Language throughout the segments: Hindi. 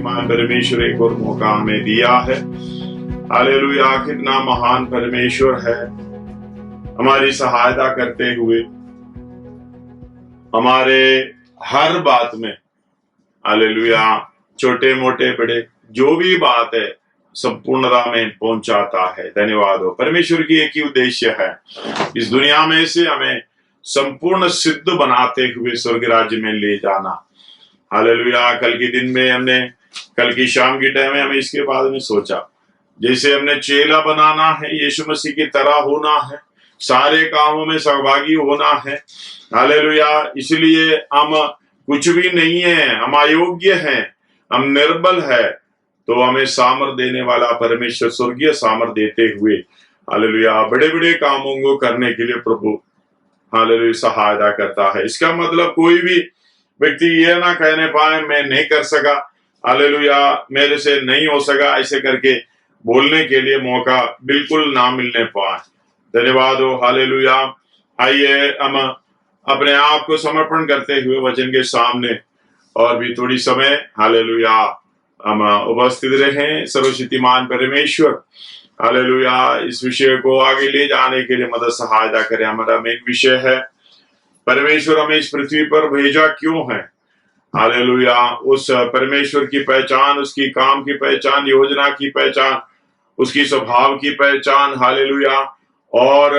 सर्वशक्तिमान परमेश्वर एक और मौका हमें दिया है। हालेलुया, कितना महान परमेश्वर है, हमारी सहायता करते हुए हमारे हर बात में, हालेलुया, छोटे मोटे बड़े जो भी बात है संपूर्णता में पहुंचाता है। धन्यवाद हो। परमेश्वर की एक ही उद्देश्य है, इस दुनिया में से हमें संपूर्ण सिद्ध बनाते हुए स्वर्ग राज्य में ले जाना। हालेलुया। कल के दिन में हमने, कल की शाम की टाइम में हमें इसके बारे में सोचा, जैसे हमने चेला बनाना है, यीशु मसीह की तरह होना है, सारे कामों में सहभागी होना है। हालेलुया। इसलिए हम कुछ भी नहीं है, हम अयोग्य हैं, हम निर्बल है, तो हमें सामर्थ देने वाला परमेश्वर स्वर्गीय सामर्थ देते हुए, हालेलुया, बड़े बड़े कामों को करने के लिए प्रभु, हालेलुया, सहायता करता है। इसका मतलब कोई भी व्यक्ति ये ना कहने पाए मैं नहीं कर सका, हालेलुया, मेरे से नहीं हो सका, ऐसे करके बोलने के लिए मौका बिल्कुल ना मिलने पाए। धन्यवाद हो। हालेलुया। आइए हम अपने आप को समर्पण करते हुए वचन के सामने और भी थोड़ी समय, हालेलुया, हम उपस्थित रहें। सर्वशक्तिमान परमेश्वर, हालेलुया, इस विषय को आगे ले जाने के लिए मदद सहायता करें। हमारा मेन विषय है, परमेश्वर हमें इस पृथ्वी पर भेजा क्यों है। हालेलुया। उस परमेश्वर की पहचान, उसकी काम की पहचान, योजना की पहचान, उसकी स्वभाव की पहचान, हालेलुया, और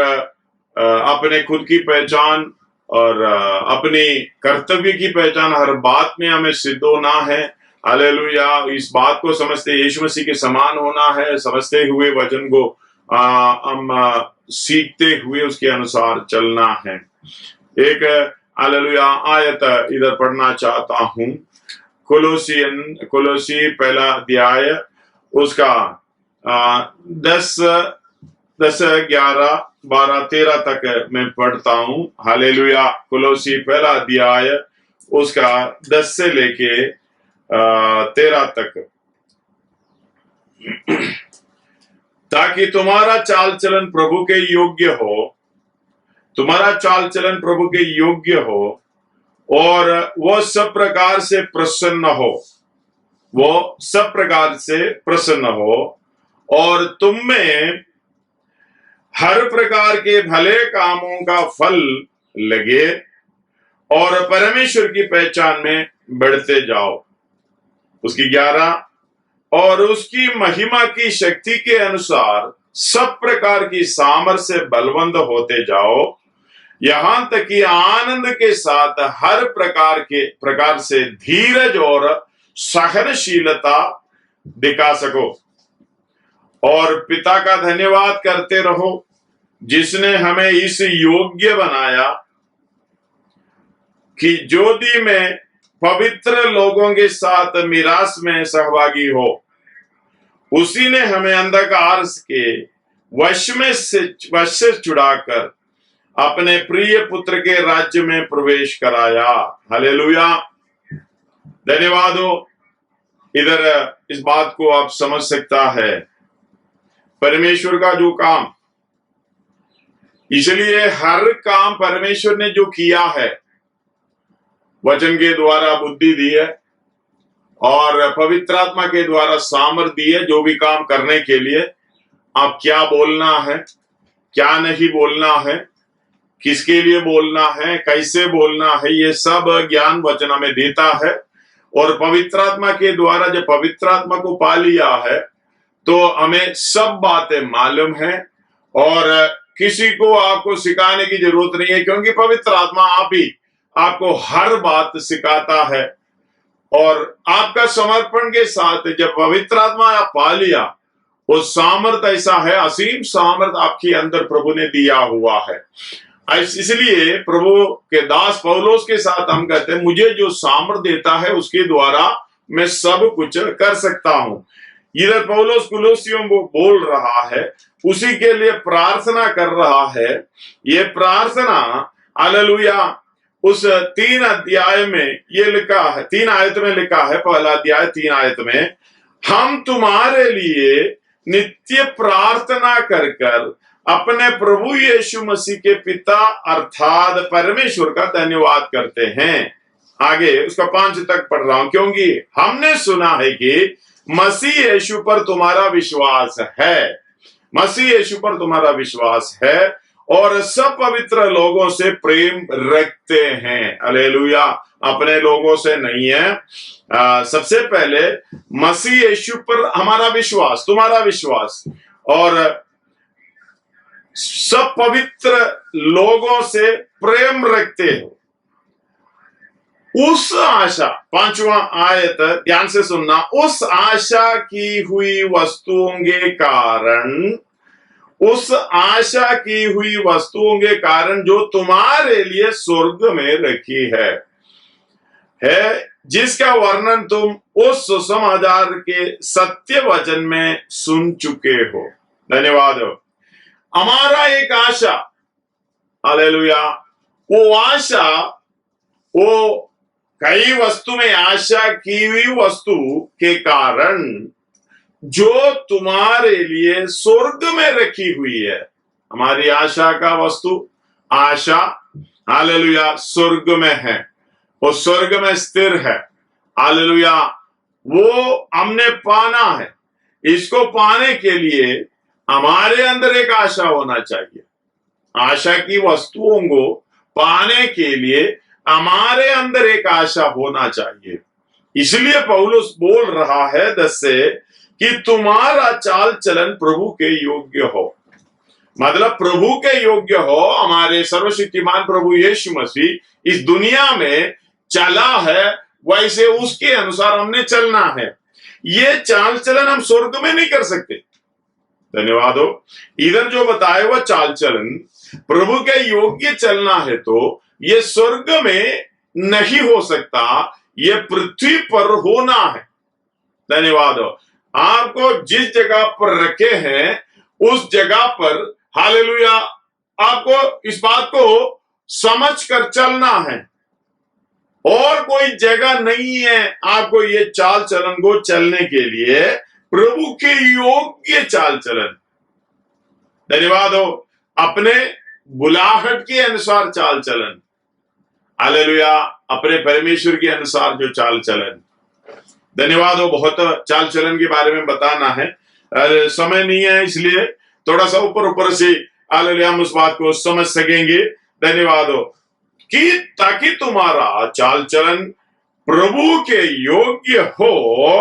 अपने खुद की पहचान और अपनी कर्तव्य की पहचान, हर बात में हमें सिद्ध होना है। हालेलुया। इस बात को समझते यीशु मसीह के समान होना है, समझते हुए वचन को हम सीखते हुए उसके अनुसार चलना है। एक, हालेलुया, आयत इधर पढ़ना चाहता हूं, कोलोसी पहला अध्याय, उसका 10, 11, 12, 13 तक मैं पढ़ता हूं। हालेलुया। कोलोसी पहला अध्याय, उसका 10 से लेके 13 तक। ताकि तुम्हारा चाल चलन प्रभु के योग्य हो, तुम्हारा चाल चलन प्रभु के योग्य हो, और वो सब प्रकार से प्रसन्न हो, वो सब प्रकार से प्रसन्न हो, और तुम में हर प्रकार के भले कामों का फल लगे, और परमेश्वर की पहचान में बढ़ते जाओ। उसकी 11, और उसकी महिमा की शक्ति के अनुसार सब प्रकार की सामर्थ्य से बलवंत होते जाओ, यहां तक कि आनंद के साथ हर प्रकार से धीरज और सहनशीलता दिखा सको, और पिता का धन्यवाद करते रहो जिसने हमें इस योग्य बनाया कि ज्योति में पवित्र लोगों के साथ मिरास में सहभागी हो। उसी ने हमें अंधकार के वश से छुड़ाकर अपने प्रिय पुत्र के राज्य में प्रवेश कराया। हालेलुया। धन्यवाद हो। इधर इस बात को आप समझ सकता है, परमेश्वर का जो काम, इसलिए हर काम परमेश्वर ने जो किया है, वचन के द्वारा बुद्धि दी है और पवित्र आत्मा के द्वारा सामर्थ्य दी है, जो भी काम करने के लिए आप क्या बोलना है, क्या नहीं बोलना है, किसके लिए बोलना है, कैसे बोलना है, ये सब ज्ञान वचन हमें देता है। और पवित्र आत्मा के द्वारा जब पवित्र आत्मा को पा लिया है तो हमें सब बातें मालूम है, और किसी को आपको सिखाने की जरूरत नहीं है, क्योंकि पवित्र आत्मा आप ही आपको हर बात सिखाता है। और आपका समर्पण के साथ जब पवित्र आत्मा आप पा लिया, वो सामर्थ ऐसा है, असीम सामर्थ आपके अंदर प्रभु ने दिया हुआ है। इसलिए प्रभु के दास पौलुस के साथ हम कहते हैं, मुझे जो सामर्थ देता है उसके द्वारा मैं सब कुछ कर सकता हूं। इधर पौलुस कुलोसियों को बोल रहा है, उसी के लिए प्रार्थना कर रहा है। ये प्रार्थना, हालेलुया, उस 3 अध्याय में ये लिखा है, 3 आयत में लिखा है, पहला अध्याय 3 आयत में, हम तुम्हारे लिए नित्य प्रार्थना कर कर अपने प्रभु यीशु मसीह के पिता अर्थात परमेश्वर का धन्यवाद करते हैं। आगे उसका 5 तक पढ़ रहा हूं, क्योंकि हमने सुना है कि मसीह यीशु पर तुम्हारा विश्वास है, मसीह यीशु पर तुम्हारा विश्वास है और सब पवित्र लोगों से प्रेम रखते हैं। हालेलुया। अपने लोगों से नहीं है। सबसे पहले मसीह यीशु पर हमारा विश्वास, तुम्हारा विश्वास, और सब पवित्र लोगों से प्रेम रखते हो। उस आशा, 5वां आयत ध्यान से सुनना, उस आशा की हुई वस्तुओं के कारण, उस आशा की हुई वस्तुओं के कारण जो तुम्हारे लिए स्वर्ग में रखी है, जिसका वर्णन तुम उस सुसमाचार के सत्य वचन में सुन चुके हो। धन्यवाद। हमारा एक आशा, हालेलुया, वो आशा, वो कई वस्तु में आशा की हुई वस्तु के कारण जो तुम्हारे लिए स्वर्ग में रखी हुई है। हमारी आशा का वस्तु, आशा, हालेलुया, स्वर्ग में है, वो स्वर्ग में स्थिर है। हालेलुया। वो हमने पाना है। इसको पाने के लिए हमारे अंदर एक आशा होना चाहिए। आशा की वस्तुओं को पाने के लिए हमारे अंदर एक आशा होना चाहिए। इसलिए पौलुस बोल रहा है 10 से कि तुम्हारा चाल चलन प्रभु के योग्य हो। मतलब प्रभु के योग्य हो। हमारे सर्वशक्तिमान प्रभु यीशु मसीह इस दुनिया में चला है, वैसे उसके अनुसार हमने चलना है। ये चाल चलन हम स्वर्ग में नहीं कर सकते। धन्यवाद हो। इधर जो बताए वह चाल चलन प्रभु के योग्य चलना है, तो ये स्वर्ग में नहीं हो सकता, ये पृथ्वी पर होना है। धन्यवाद हो। आपको जिस जगह पर रखे हैं उस जगह पर, हालेलुया, आपको इस बात को समझ कर चलना है। और कोई जगह नहीं है आपको ये चाल चलन को चलने के लिए, प्रभु के योग्य चाल चलन। धन्यवाद हो। अपने बुलाहट के अनुसार चाल चलन, हालेलुया, अपने परमेश्वर के अनुसार जो चाल चलन। धन्यवाद हो। बहुत चाल चलन के बारे में बताना है, समय नहीं है, इसलिए थोड़ा सा ऊपर ऊपर से हालेलुया हम उस बात को समझ सकेंगे। धन्यवाद हो। कि ताकि तुम्हारा चाल चलन प्रभु के योग्य हो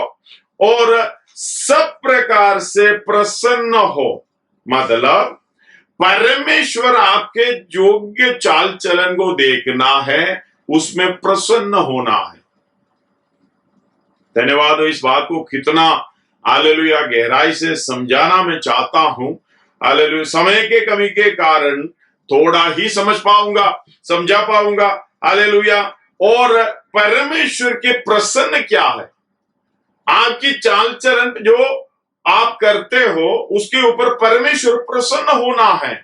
और सब प्रकार से प्रसन्न हो। मतलब परमेश्वर आपके योग्य चाल चलन को देखना है, उसमें प्रसन्न होना है। धन्यवाद हो। इस बात को कितना हालेलुया गहराई से समझाना मैं चाहता हूं। हालेलुया, समय के कमी के कारण थोड़ा ही समझ पाऊंगा, समझा पाऊंगा। हालेलुया। और परमेश्वर के प्रसन्न क्या है, आपकी चाल चलन जो आप करते हो उसके ऊपर परमेश्वर प्रसन्न होना है।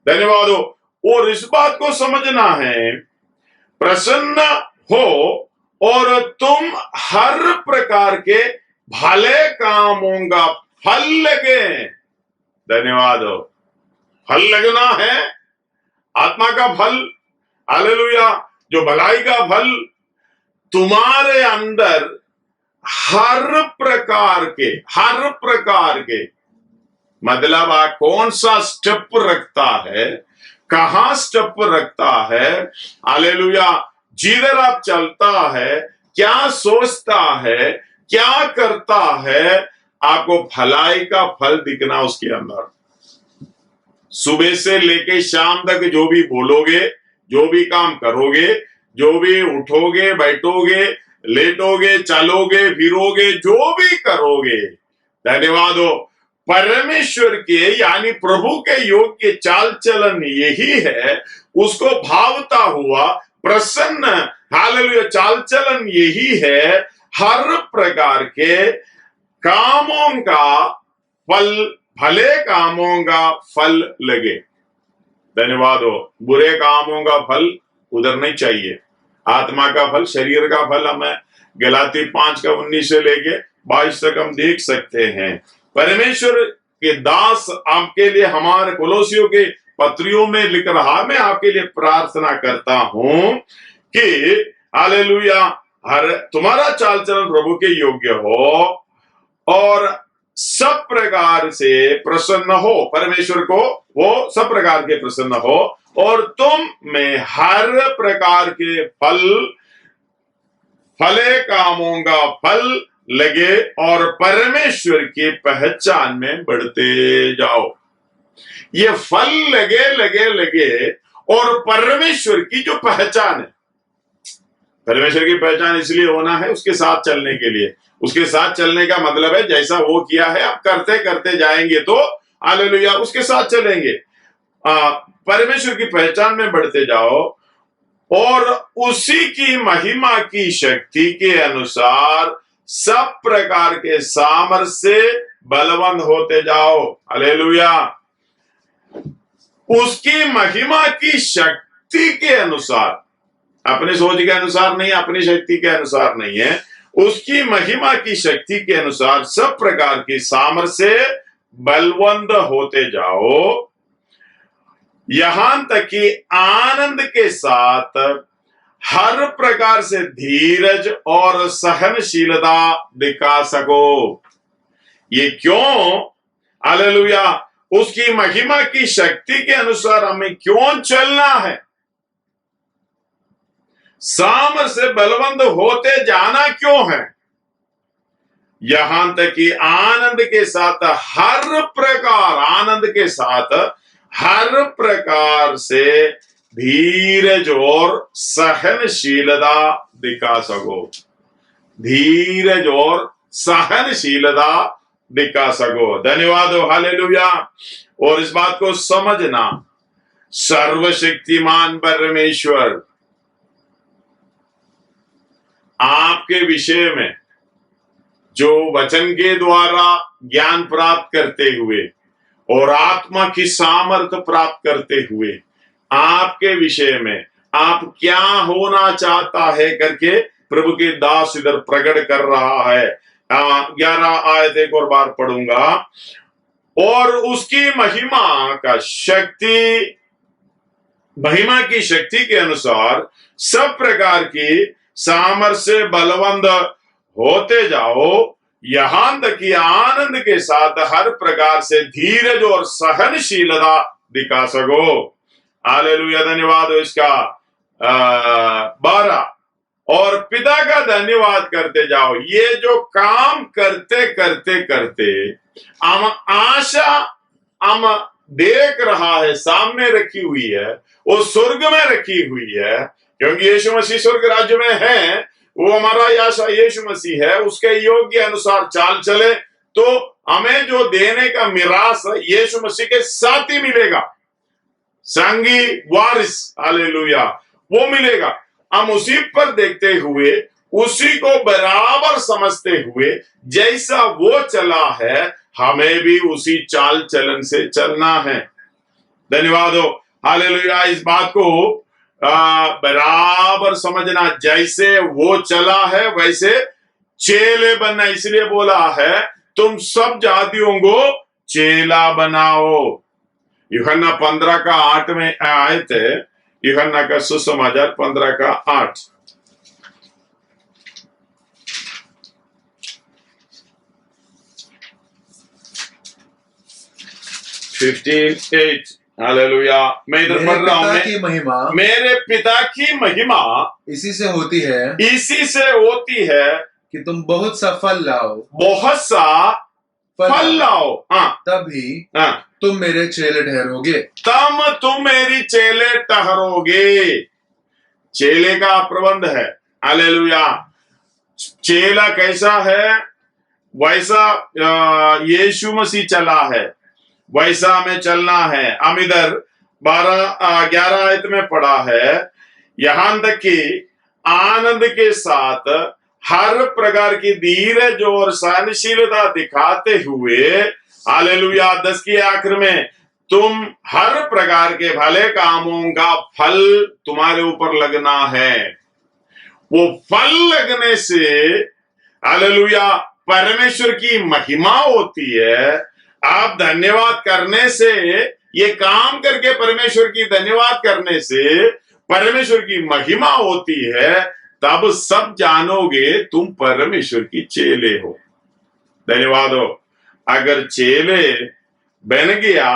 धन्यवाद हो। और इस बात को समझना है, प्रसन्न हो और तुम हर प्रकार के भले कामों का फल लगे। धन्यवाद हो। फल लगना है, आत्मा का फल, हालेलुया, जो भलाई का फल तुम्हारे अंदर हर प्रकार के, मतलब आप कौन सा स्टेप रखता है, कहां स्टेप रखता है, हालेलुया, जिधर आप चलता है, क्या सोचता है, क्या करता है, आपको भलाई का फल दिखना उसके अंदर। सुबह से लेके शाम तक जो भी बोलोगे, जो भी काम करोगे, जो भी उठोगे, बैठोगे, लेटोगे, चलोगे, फिरोगे, जो भी करोगे, धन्यवाद हो, परमेश्वर के यानी प्रभु के योग्य चाल चलन यही है। उसको भावता हुआ प्रसन्न, हालेलुया, चाल चलन यही है। हर प्रकार के कामों का फल, भले कामों का फल लगे। धन्यवाद हो। बुरे कामों का फल उधर नहीं चाहिए। आत्मा का फल, शरीर का फल हमें गलाती 5 का 19 से लेके 22 तक हम देख सकते हैं। परमेश्वर के दास आपके लिए हमारे कोलोसियों के पत्रियों में लिख रहा, मैं आपके लिए प्रार्थना करता हूं कि हालेलुया, हर तुम्हारा चाल चलन प्रभु के योग्य हो और सब प्रकार से प्रसन्न हो, परमेश्वर को वो सब प्रकार के प्रसन्न हो और तुम में हर प्रकार के फले कामों का फल लगे और परमेश्वर की पहचान में बढ़ते जाओ। ये फल लगे लगे लगे और परमेश्वर की जो पहचान है, परमेश्वर की पहचान इसलिए होना है उसके साथ चलने के लिए। उसके साथ चलने का मतलब है जैसा वो किया है अब करते करते जाएंगे तो हालेलुया उसके साथ चलेंगे। परमेश्वर की पहचान में बढ़ते जाओ और उसी की महिमा की शक्ति के अनुसार सब प्रकार के सामर्थ्य से बलवंत होते जाओ। हालेलुया, उसकी महिमा की शक्ति के अनुसार, अपनी सोच के अनुसार नहीं, अपनी शक्ति के अनुसार नहीं है, उसकी महिमा की शक्ति के अनुसार सब प्रकार की सामर्थ्य से बलवंत होते जाओ, यहां तक कि आनंद के साथ हर प्रकार से धीरज और सहनशीलता दिखा सको। ये क्यों? हालेलुया, उसकी महिमा की शक्ति के अनुसार हमें क्यों चलना है? सामर्थ्य से बलवंत होते जाना क्यों है? यहां तक कि आनंद के साथ हर प्रकार, आनंद के साथ हर प्रकार से धीरज और सहनशीलता दिखा सको। धीरज और सहनशीलता दिखा सको। धन्यवाद हो, हालेलुया। और इस बात को समझना, सर्वशक्तिमान परमेश्वर आपके विषय में जो वचन के द्वारा ज्ञान प्राप्त करते हुए और आत्मा की सामर्थ्य प्राप्त करते हुए आपके विषय में आप क्या होना चाहता है करके प्रभु के दास इधर प्रकट कर रहा है। 11 आयत एक और बार पढ़ूंगा। और उसकी महिमा की शक्ति के अनुसार सब प्रकार की सामर्थ्य से बलवंत होते जाओ, यहां तक कि आनंद के साथ हर प्रकार से धीरज और सहनशीलता दिखा सको। हालेलुया, धन्यवाद हो इसका। 12 और पिता का धन्यवाद करते जाओ। ये जो काम करते करते करते हम आशा हम देख रहा है, सामने रखी हुई है, वो स्वर्ग में रखी हुई है, क्योंकि यीशु मसीह स्वर्ग राज्य में है। वो हमारा आशा यीशु मसीह है, उसके योग्य अनुसार चाल चले तो हमें जो देने का मिरास यीशु मसीह के साथ ही मिलेगा, संगी वारिस, हालेलुया, वो मिलेगा। हम उसी पर देखते हुए, उसी को बराबर समझते हुए जैसा वो चला है हमें भी उसी चाल चलन से चलना है। धन्यवाद हो, हालेलुया। इस बात को बराबर समझना, जैसे वो चला है वैसे चेले बनना। इसलिए बोला है तुम सब जातियों को चेला बनाओ। यूहन्ना 15 का 8 में आयत है, यूहन्ना का सुसमाचार 15 का 8। 15:8। हालेलुया। मैं इधर पढ़ रहा हूं। मेरे पिता की महिमा इसी से होती है, इसी से होती है कि तुम बहुत सा फल लाओ, बहुत सा फल लाओ। तभी तुम मेरे चेले ठहरोगे। तब तुम मेरी चेले ठहरोगे। चेले का प्रबंध है। हालेलुया। चेला कैसा है? वैसा यीशु मसीह चला है, वैसा हमें चलना है। हम इधर 11 आयत में पढ़ा है, यहां तक कि आनंद के साथ हर प्रकार की धीरज और सहनशीलता दिखाते हुए, हालेलुया, 10 की आखिर में तुम हर प्रकार के भले कामों का फल तुम्हारे ऊपर लगना है। वो फल लगने से, हालेलुया, परमेश्वर की महिमा होती है। आप धन्यवाद करने से, ये काम करके परमेश्वर की धन्यवाद करने से परमेश्वर की महिमा होती है। तब सब जानोगे तुम परमेश्वर की चेले हो। धन्यवाद हो। अगर चेले बन गया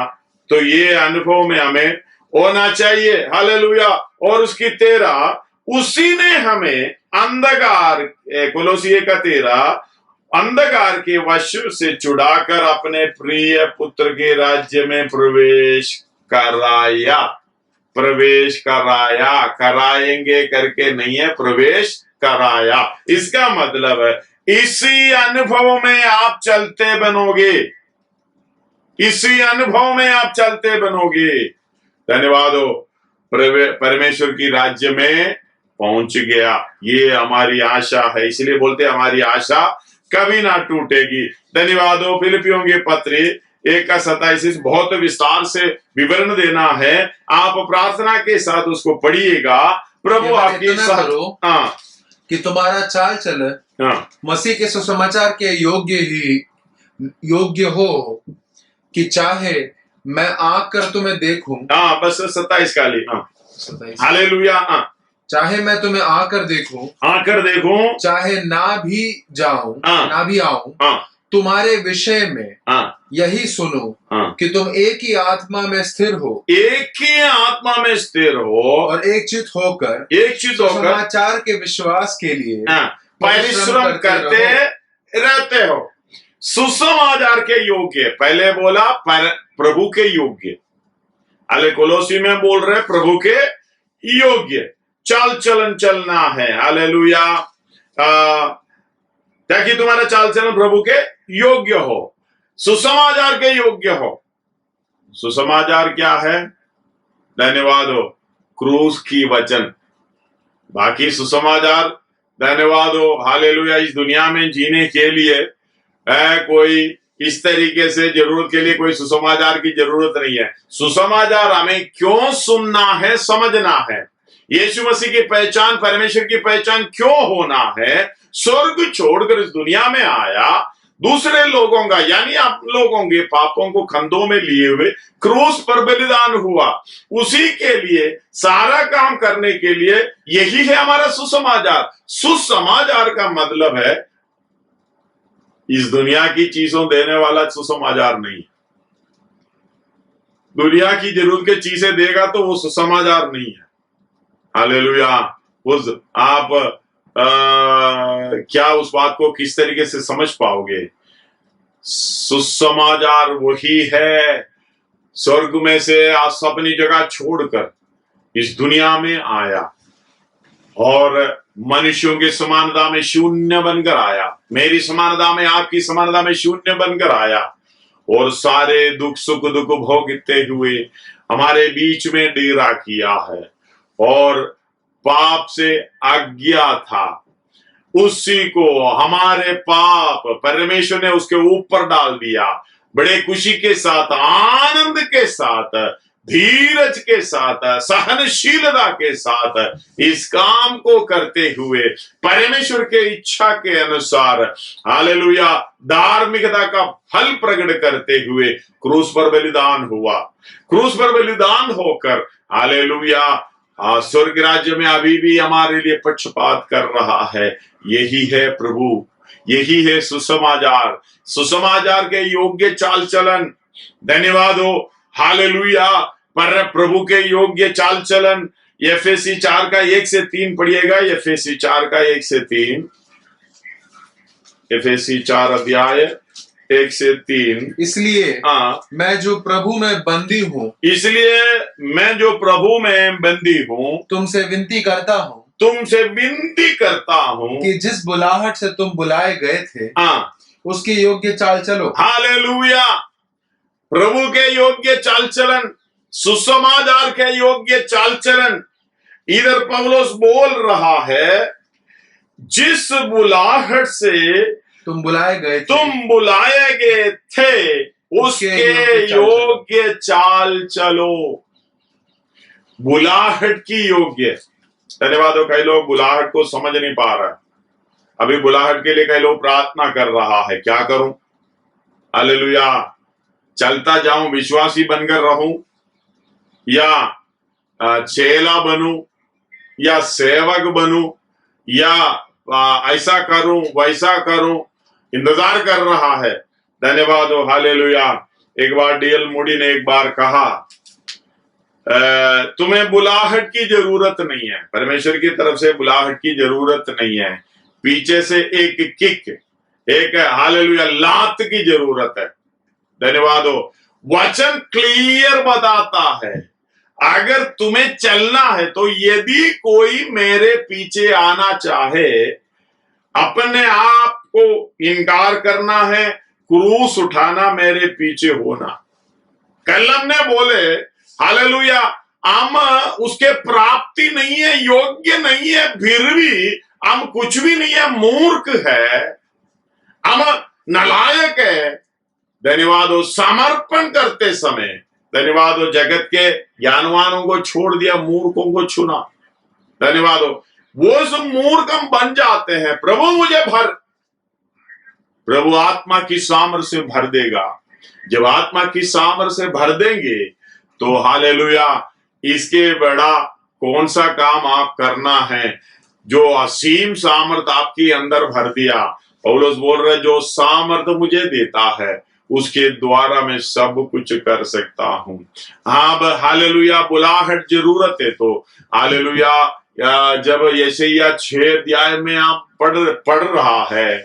तो ये अनुभव में हमें होना चाहिए। हालेलुया। और उसकी 13, उसी ने हमें अंधकार, कोलोसी का 13, अंधकार के वश से छुड़ाकर अपने प्रिय पुत्र के राज्य में प्रवेश कराया। प्रवेश कराया, कराएंगे करके नहीं है, प्रवेश कराया। इसका मतलब है इसी अनुभव में आप चलते बनोगे, इसी अनुभव में आप चलते बनोगे। धन्यवाद हो। परमेश्वर की राज्य में पहुंच गया, ये हमारी आशा है। इसलिए बोलते हैं हमारी आशा कभी ना टूटेगी। धन्यवाद हो। फिलिपियों के पत्र 1:27 बहुत विस्तार से विवरण देना है, आप प्रार्थना के साथ उसको पढ़िएगा। प्रभु आपकी करो हाँ कि तुम्हारा चाल चलन हाँ मसीह के सुसमाचार के योग्य हो, कि चाहे मैं आकर तुम्हें देखूं। हाँ, बस 27 का लिए। हाँ, 27। हालेलुया। हाँ, चाहे मैं तुम्हें आकर देखूं, आकर देखूं, चाहे ना भी जाऊं, हाँ, ना भी आऊं, हाँ, तुम्हारे विषय में हाँ, यही सुनो, हाँ, कि तुम एक ही आत्मा में स्थिर हो, एक ही आत्मा में स्थिर हो, और एक चित होकर समाचार के विश्वास के लिए परिश्रम करते रहते हो। सुसमाचार के योग्य, पहले बोला प्रभु के योग्य, अले कोलोसी में बोल रहे प्रभु के योग्य चाल चलन चलना है। हालेलुया। ताकि तुम्हारा चाल चलन प्रभु के योग्य हो, सुसमाचार के योग्य हो। सुसमाचार क्या है? धन्यवाद हो, क्रूस की वचन। बाकी सुसमाचार, धन्यवाद हो, हालेलुया, इस दुनिया में जीने के लिए कोई इस तरीके से जरूरत के लिए कोई सुसमाचार की जरूरत नहीं है। सुसमाचार हमें क्यों सुनना है, समझना है। यीशु मसीह की पहचान, परमेश्वर की पहचान क्यों होना है। स्वर्ग छोड़कर इस दुनिया में आया, दूसरे लोगों का यानी आप लोगों के पापों को कंधों में लिए हुए क्रूस पर बलिदान हुआ। उसी के लिए सारा काम करने के लिए यही है हमारा सुसमाचार। सुसमाचार का मतलब है इस दुनिया की चीजों देने वाला सुसमाचार नहीं। दुनिया की जरूरत की चीजें देगा तो वो सुसमाचार नहीं है। हालेलुया। उस आप क्या उस बात को किस तरीके से समझ पाओगे? सुसमाचार वही है, स्वर्ग में से आप अपनी जगह छोड़कर इस दुनिया में आया और मनुष्यों की समानता में शून्य बनकर आया। मेरी समानता में, आपकी समानता में शून्य बनकर आया और सारे दुख सुख दुख भोगते हुए हमारे बीच में डेरा किया है। और पाप से आज्ञा था, उसी को हमारे पाप परमेश्वर ने उसके ऊपर डाल दिया। बड़े खुशी के साथ, आनंद के साथ, धीरज के साथ, सहनशीलता के साथ इस काम को करते हुए परमेश्वर के इच्छा के अनुसार, हालेलुया, धार्मिकता का फल प्रकट करते हुए क्रूस पर बलिदान हुआ। क्रूस पर बलिदान होकर, हालेलुया, स्वर्ग राज्य में अभी भी हमारे लिए पक्षपात कर रहा है। यही है प्रभु, यही है सुसमाचार। सुसमाचार के योग्य चाल चलन। धन्यवाद हो, हालेलुया। पर प्रभु के योग्य चाल चलन। एफएसी 4 का 1 से 3 पढ़िएगा। एफएसी 4 का 1 से 3, एफएसी 4 अध्याय 1 से 3। इसलिए मैं जो प्रभु में बंदी हूँ, इसलिए मैं जो प्रभु में बंदी हूँ, तुमसे विनती करता हूँ, तुमसे विनती करता हूँ कि जिस बुलाहट से तुम बुलाए गए थे, उसके योग्य चाल चलो। हालेलुया। प्रभु के योग्य चाल चलन, सुसमाचार के योग्य चाल चलन। इधर पौलुस बोल रहा है, जिस बुलाहट से तुम बुलाए गए थे, उसके योग्य चाल चलो। बुलाहट की योग्य। धन्यवाद हो। कई लोग बुलाहट को समझ नहीं पा रहा है। अभी बुलाहट के लिए कई लोग प्रार्थना कर रहा है, क्या करूं? हालेलुया। चलता जाऊं, विश्वासी बनकर रहूं, या चेला बनूं, या सेवक बनूं, या ऐसा करूं वैसा करूं, इंतजार कर रहा है। धन्यवाद हो, हालेलुया। एक बार डीएल मूडी ने एक बार कहा, तुम्हें बुलाहट की जरूरत नहीं है, परमेश्वर की तरफ से बुलाहट की जरूरत नहीं है, पीछे से एक किक, एक हालेलुया लात की जरूरत है। धन्यवाद हो। वचन क्लियर बताता है, अगर तुम्हें चलना है तो यदि कोई मेरे पीछे आना चाहे, अपने आप को इनकार करना है, क्रूस उठाना, मेरे पीछे होना। कल हमने बोले हालेलुया, हम उसके प्राप्ति नहीं है, योग्य नहीं है, फिर भी हम कुछ भी नहीं है, मूर्ख है, हम नालायक है। धन्यवाद हो। समर्पण करते समय धन्यवाद हो, जगत के ज्ञानवानों को छोड़ दिया, मूर्खों को चुना। धन्यवाद हो। वो सब मूर्ख हम बन जाते हैं। प्रभु मुझे भर, प्रभु आत्मा की सामर्थ से भर देगा। जब आत्मा की सामर्थ से भर देंगे तो हालेलुया, इसके बड़ा कौन सा काम आप करना है, जो असीम सामर्थ आपके अंदर भर दिया। पौलुस बोल रहे, जो सामर्थ मुझे देता है उसके द्वारा मैं सब कुछ कर सकता हूं। हाँ हालेलुया, बुलाहट जरूरत है तो हालेलुया, जब यशायाह 6 अध्याय में आप पढ़ रहा है,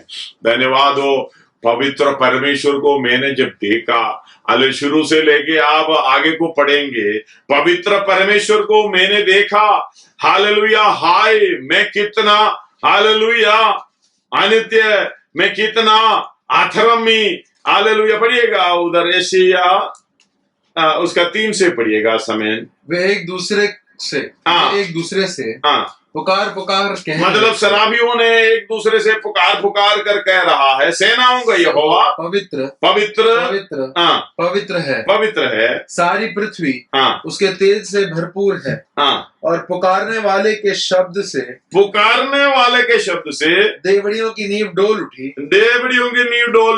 धन्यवाद हो, पवित्र परमेश्वर को मैंने जब देखा, हाले शुरू से लेके आप आगे को पढ़ेंगे, पवित्र परमेश्वर को मैंने देखा, हालेलुया, हाय मैं कितना हालेलुया अनित्य, मैं कितना अधर्मी, हालेलुया। पढ़िएगा उधर यशायाह उसका 3 से पढ़िएगा समय। वे एक दूसरे से पुकार कहने, मतलब शराबियों ने एक दूसरे से पुकार कर कह रहा है, सेनाओं का यहोवा पवित्र पवित्र पवित्र पवित्र है, सारी पृथ्वी उसके तेज से भरपूर है। और पुकारने वाले के शब्द से देवड़ियों की नींव डोल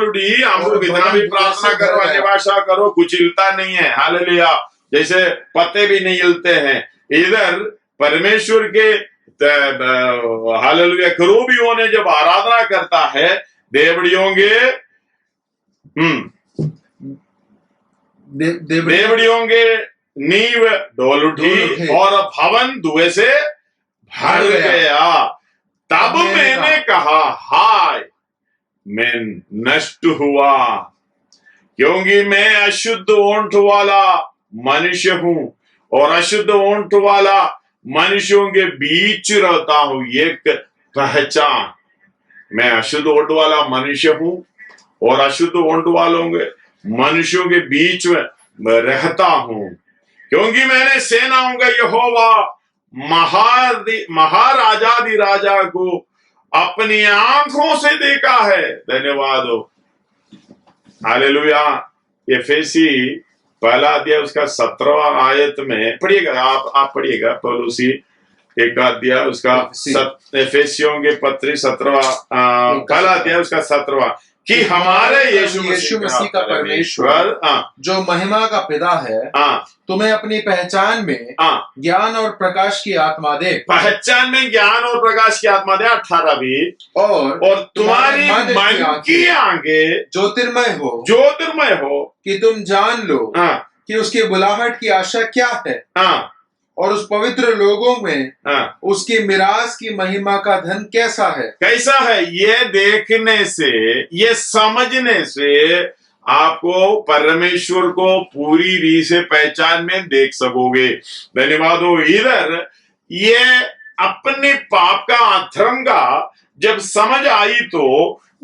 उठी, हमको कितना भी प्रार्थना करो, अन्य भाषा करो, कुछ हिलता नहीं है। हालेलुया, जैसे पत्ते भी नहीं हिलते हैं। इधर परमेश्वर के हालेलुया करूबियों ने जब आराधना करता है, देवड़ियों के नींव डोल उठी और भवन धुएं से भर गया। तब मैंने कहा, हाय मैं नष्ट हुआ, क्योंकि मैं अशुद्ध ओंठ वाला मनुष्य हूं और अशुद्ध ओंठ वाला मनुष्यों के बीच रहता हूं। एक पहचान, मैं अशुद्ध ओंठ वाला मनुष्य हूं और अशुद्ध ओंठ वालों के मनुष्यों के बीच में रहता हूं, क्योंकि मैंने सेनाओं का यहोवा महाराजाधिराजा को अपनी आंखों से देखा है। धन्यवाद हो, हालेलुया। एफेसी 1 अध्याय उसका 17वां आयत में पढ़िएगा, आप पढ़िएगा, पौलुसी 1 अध्याय उसका एफेसियों के पत्री 17वां 1 अध्याय उसका 17वां, कि हमारे यीशु मसीह का परमेश्वर जो महिमा का पिता है, तुम्हें अपनी पहचान में ज्ञान और प्रकाश की आत्मा दे। पहचान में ज्ञान और प्रकाश की आत्मा दे। 18 भी, और तुम्हारी मन की आंखें ज्योतिर्मय हो, कि तुम जान लो कि उसकी बुलाहट की आशा क्या है, और उस पवित्र लोगों में उसकी मिरास की महिमा का धन कैसा है। ये देखने से, ये समझने से आपको परमेश्वर को पूरी रीति से पहचान में देख सकोगे। धन्यवाद हो। इधर ये अपने पाप का अधर्म का जब समझ आई तो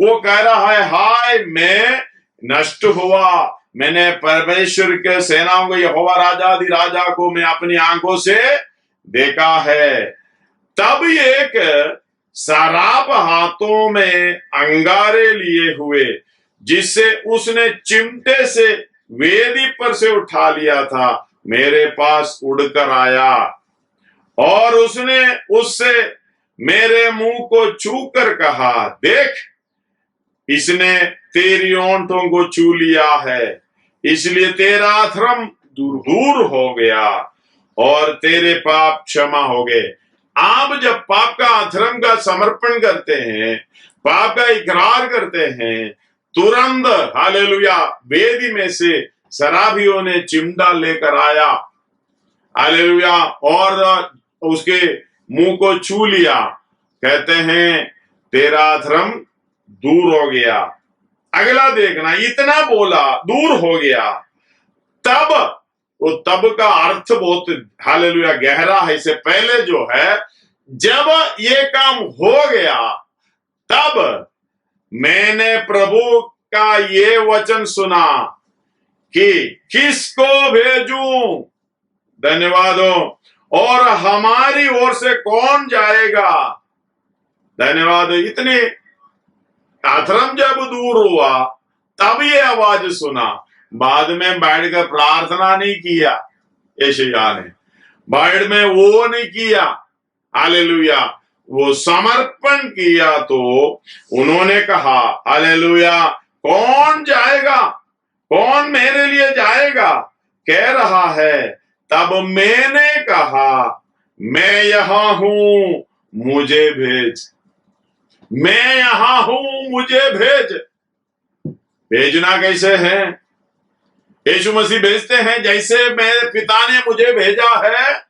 वो कह रहा है, हाय मैं नष्ट हुआ, मैंने परमेश्वर के सेनाओं को यहोवा राजाधिराजा को मैं अपनी आंखों से देखा है। तब एक शराब हाथों में अंगारे लिए हुए, जिससे उसने चिमटे से वेदी पर से उठा लिया था, मेरे पास उड़कर आया, और उसने उससे मेरे मुंह को छूकर कहा, देख इसने तेरी ओंठों को छू लिया है, इसलिए तेरा अधर्म दूर हो गया और तेरे पाप क्षमा हो गए। आप जब पाप का अधर्म का समर्पण करते हैं, पाप का इकरार करते हैं, तुरंत हालेलुया वेदी में से शराबियों ने चिमटा लेकर आया, हालेलुया, और उसके मुंह को छू लिया। कहते हैं तेरा अधर्म दूर हो गया। अगला देखना, इतना बोला दूर हो गया। तब वो तब का अर्थ बहुत हालेलुया गहरा है। इससे पहले जो है, जब ये काम हो गया तब मैंने प्रभु का ये वचन सुना कि किसको भेजूं, धन्यवाद हो, और हमारी ओर से कौन जाएगा, धन्यवाद। इतने अधर्म जब दूर हुआ तब ये आवाज सुना। बाद में बैठकर प्रार्थना नहीं किया यशायाह ने, बैठ में वो नहीं किया, हालेलुया, वो समर्पण किया। तो उन्होंने कहा हालेलुया, कौन जाएगा, कौन मेरे लिए जाएगा, कह रहा है। तब मैंने कहा मैं यहां हूं, मुझे भेज, मैं यहां हूं, मुझे भेज। भेजना कैसे है? यीशु मसीह भेजते हैं जैसे मेरे पिता ने मुझे भेजा है,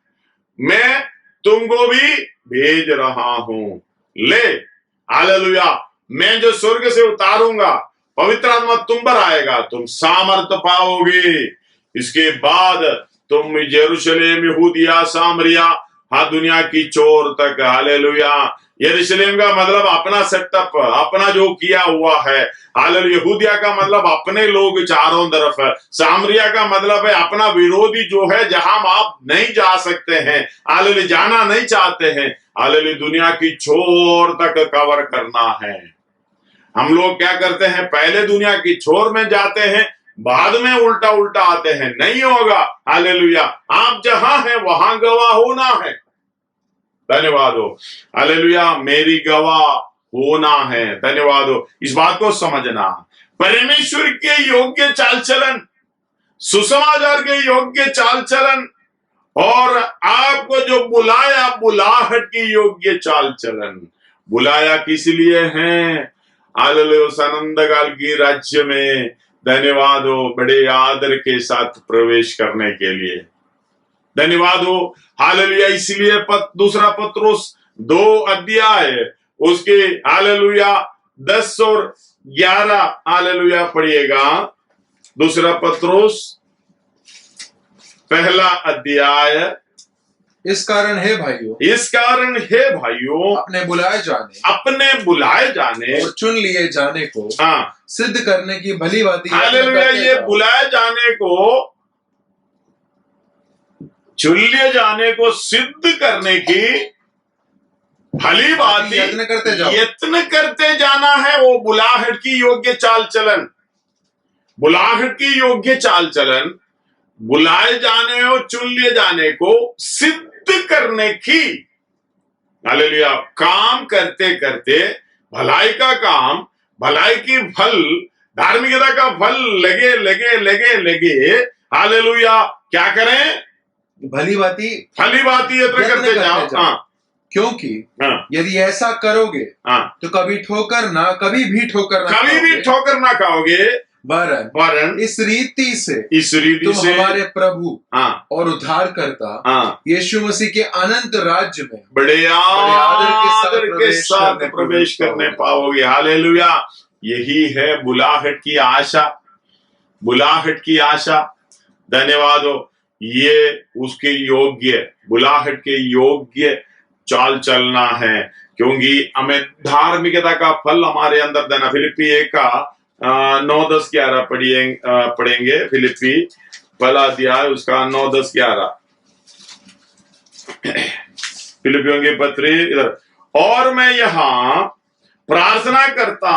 मैं तुमको भी भेज रहा हूं। ले हालेलुया, मैं जो स्वर्ग से उतारूंगा, पवित्र आत्मा तुम पर आएगा, तुम सामर्थ पाओगे। इसके बाद तुम यरूशलेम, यहूदिया, सामरिया, हाँ दुनिया की चोर तक, हालेलुया। यरूशलेम का मतलब अपना सेटअप, अपना जो किया हुआ है, हालेलुया। यहूदिया का मतलब अपने लोग चारों तरफ है। सामरिया का मतलब है अपना विरोधी जो है, जहां आप नहीं जा सकते हैं, हालेलुया, जाना नहीं चाहते हैं, हालेलुया। दुनिया की छोर तक कवर करना है। हम लोग क्या करते हैं, पहले दुनिया की छोर में जाते हैं, बाद में उल्टा उल्टा आते हैं। नहीं होगा, हालेलुया। आप जहां हैं वहां गवाह होना है, धन्यवाद हो, हालेलुया। मेरी गवाह होना है, धन्यवाद हो। इस बात को समझना, परमेश्वर के योग्य चाल चलन, सुसमाचार के योग्य चाल चलन, और आपको जो बुलाया बुलाहट की योग्य चाल चलन। बुलाया किस लिए है? हालेलुया, उस आनंद काल की राज्य में, धन्यवाद हो, बड़े आदर के साथ प्रवेश करने के लिए, धन्यवाद हो, हालेलुया। इसलिए दूसरा पत्रुस 2 अध्याय उसके हालेलुया 10 और 11 हालेलुया पढ़िएगा। दूसरा पत्रुस पहला अध्याय। इस कारण है भाइयों, इस कारण है भाइयों, अपने बुलाए जाने और चुन लिए जाने को सिद्ध करने की भली बात, हालेलुया। ये बुलाए जाने को, चुन लिए जाने को सिद्ध करने की भली बात, यत्न करते जाना है। वो बुलाहट की योग्य चाल चलन, बुलाहट की योग्य चाल चलन, बुलाए जाने और चुन लिए जाने को सिद्ध करने की, हालेलुया। काम करते करते भलाई का काम, भलाई की फल, धार्मिकता का फल लगे लगे लगे लगे, हालेलुया। क्या करें? भली बाती यत्न करते जाओ। क्योंकि यदि ऐसा करोगे तो कभी भी ठोकर ना खाओगे, वरन इस रीति से तुम हमारे प्रभु और उद्धारकर्ता यीशु मसीह के अनंत राज्य में बड़े आदर के साथ प्रवेश करने पाओगे, हालेलुया। यही है बुलाहट की आशा, बुलाहट की आशा, धन्यवाद हो। ये उसके योग्य, बुलाहट के योग्य चाल चलना है, क्योंकि हमें धार्मिकता का फल हमारे अंदर देना। फिलिप्पी 1 का 9, 10, 11 पढ़ेंगे। फिलिप्पी पहला अध्याय उसका 9, 10, 11। फिलिपियों की पत्री इधर। और मैं यहाँ प्रार्थना करता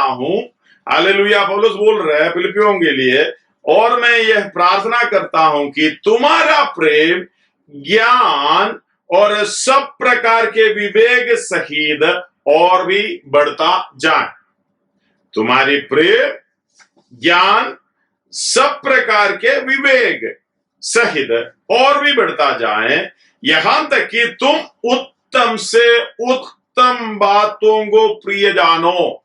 हूं, हालेलुया। पौलुस बोल रहे हैं फिलिपियों के लिए, और मैं यह प्रार्थना करता हूं कि तुम्हारा प्रेम, ज्ञान और सब प्रकार के विवेक सहित और भी बढ़ता जाए। तुम्हारी प्रेम, ज्ञान, सब प्रकार के विवेक, सहित और भी बढ़ता जाए, यहां तक कि तुम उत्तम से उत्तम बातों को प्रिय जानो।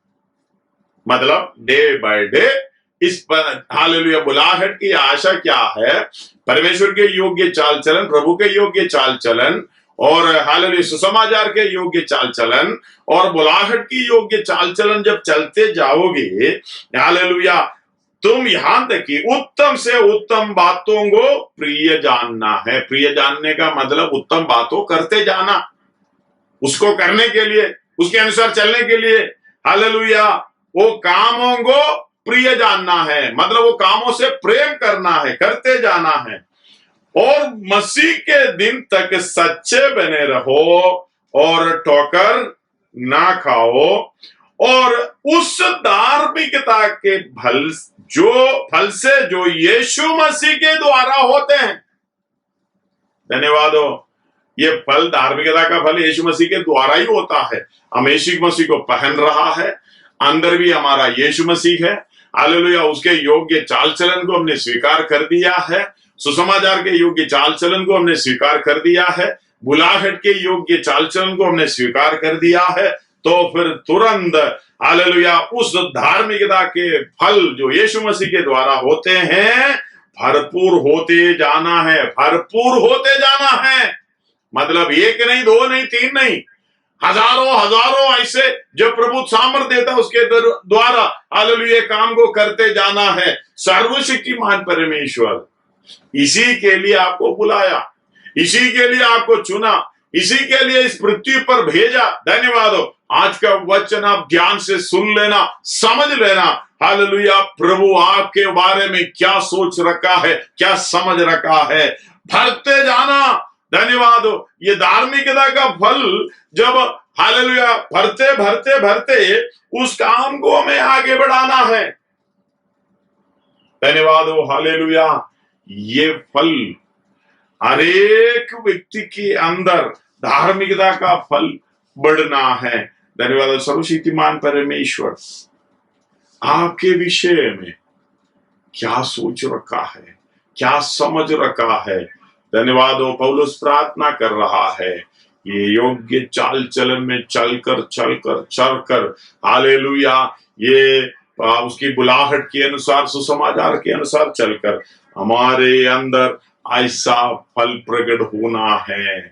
मतलब डे बाय डे इस पर हालेलुया बुलाहट की आशा क्या है? परमेश्वर के योग्य चाल चलन, प्रभु के योग्य चाल चलन, और हालेलुया सुसमाचार के योग्य चाल चलन और बुलाहट की योग्य चाल चलन जब चलते जाओगे, हालेलुया, तुम यहां तक कि उत्तम से उत्तम बातों को प्रिय जानना है। प्रिय जानने का मतलब उत्तम बातों करते जाना, उसको करने के लिए, उसके अनुसार चलने के लिए, हालेलुया, वो कामों को प्रिय जानना है, मतलब वो कामों से प्रेम करना है, करते जाना है, और मसीह के दिन तक सच्चे बने रहो और ठोकर ना खाओ, और उस धार्मिकता के फल से जो यीशु मसीह के द्वारा होते हैं। धन्यवाद हो। ये फल, धार्मिकता का फल यीशु मसीह के द्वारा ही होता है। हम यीशु मसीह को पहन रहा है, अंदर भी हमारा यीशु मसीह है, हालेलुया, उसके योग्य चाल चलन को हमने स्वीकार कर दिया है, सुसमाचार के योग्य चाल चलन को हमने स्वीकार कर दिया है, बुलाहट के योग्य चाल चलन को हमने स्वीकार कर दिया है, तो फिर तुरंत हालेलुया उस धार्मिकता के फल जो यीशु मसीह के द्वारा होते हैं, भरपूर होते जाना है, भरपूर होते जाना है। मतलब एक नहीं, दो नहीं, तीन नहीं, हजारों हजारों ऐसे जो प्रभु सामर्थ्य देता उसके द्वारा हालेलुया काम को करते जाना है। सर्वशक्तिमान परमेश्वर इसी के लिए आपको बुलाया, इसी के लिए आपको चुना, इसी के लिए इस पृथ्वी पर भेजा। धन्यवाद हो। आज का वचन आप ध्यान से सुन लेना, समझ लेना, हालेलुया, प्रभु आपके बारे में क्या सोच रखा है, क्या समझ रखा है। भरते जाना, धन्यवाद हो। ये धार्मिकता का फल जब हालेलुया भरते भरते भरते उस काम को हमें आगे बढ़ाना है। धन्यवाद हो, हालेलुया। ये फल हर एक व्यक्ति के अंदर धार्मिकता का फल बढ़ना है। धन्यवाद। सर्वशक्तिमान परमेश्वर आपके विषय में क्या सोच रखा है, क्या समझ रखा है। धन्यवाद हो। पौलुस प्रार्थना कर रहा है, ये योग्य चाल चलन में चलकर हालेलुया, ये उसकी बुलाहट के अनुसार, सुसमाचार के अनुसार चलकर हमारे अंदर ऐसा फल प्रकट होना है,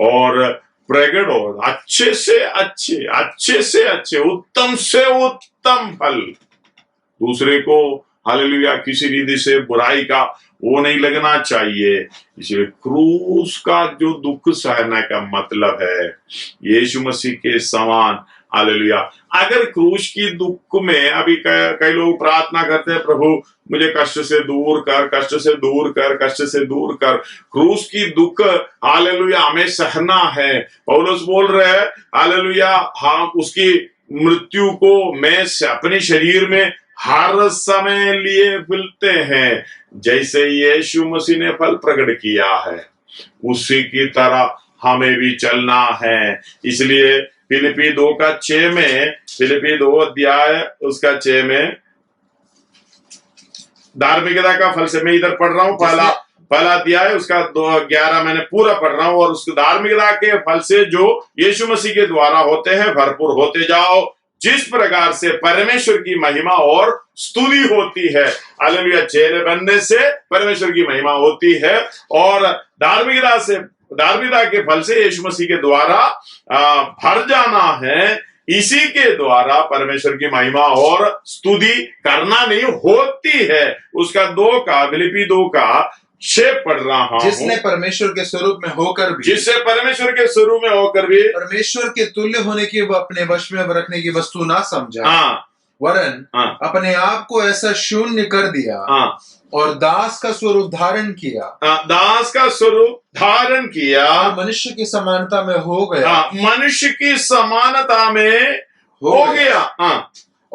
और प्रकट हो अच्छे से अच्छे, उत्तम से उत्तम फल। दूसरे को हालेलुया किसी रीति से बुराई का वो नहीं लगना चाहिए। इसलिए क्रूस का जो दुख सहने का मतलब है यीशु मसीह के समान, हालेलुया। अगर क्रूस की दुख में अभी कई लोग प्रार्थना करते हैं, प्रभु मुझे कष्ट से दूर कर, कष्ट से दूर कर, कष्ट से दूर कर। क्रूस की दुख हालेलुया हमें सहना है। पौलुस बोल रहे हैं हालेलुया, हाँ, उसकी मृत्यु को मैं अपने शरीर में हर समय लिए मिलते हैं, जैसे यीशु मसीह ने फल प्रकट किया है उसी की तरह हमें भी चलना है। इसलिए फिलिपी 2:6 में, फिलिपी 2 अध्याय उसका 6 में धार्मिकता का फल से मैं इधर पढ़ रहा हूं, पहला अध्याय उसका 2:11 मैंने पूरा पढ़ रहा हूं। और उस धार्मिकता के फल से जो यीशु मसीह के द्वारा होते हैं भरपूर होते जाओ, जिस प्रकार से परमेश्वर की महिमा और स्तुति होती है। हालेलुया, चेहरे बनने से परमेश्वर की महिमा होती है, और धार्मिकता के फल से यीशु मसीह के द्वारा भर जाना है। इसी के द्वारा परमेश्वर की महिमा और स्तुति करना नहीं होती है। उसका फिलिपी 2:6 पढ़ रहा हूं। जिसने परमेश्वर के स्वरूप में होकर भी, जिससे परमेश्वर के स्वरूप में होकर भी परमेश्वर के तुल्य होने की वो अपने वश में रखने की वस्तु ना समझा, वरन अपने आप को ऐसा शून्य कर दिया और दास का स्वरूप धारण किया, दास का स्वरूप धारण किया, मनुष्य की समानता में हो गया, मनुष्य की समानता में हो गया,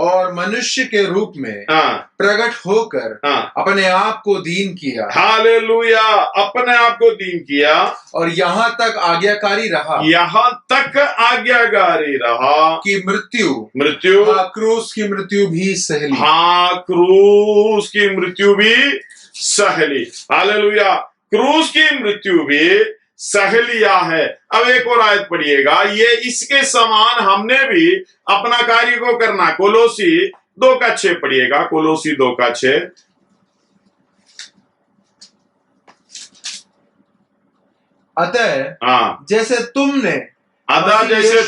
और मनुष्य के रूप में प्रकट होकर अपने आप को दीन किया। हालेलुया, अपने आप को दीन किया और यहाँ तक आज्ञाकारी रहा, कि मृत्यु क्रूस की मृत्यु भी सहली। क्रूस की मृत्यु भी सहली। हालेलुया, क्रूस की मृत्यु भी सह लिया है। अब एक और आयत पढ़िएगा, ये इसके समान हमने भी अपना कार्य को करना। कोलोसी 2:6 पढ़िएगा, कोलोसी 2:6। अतः जैसे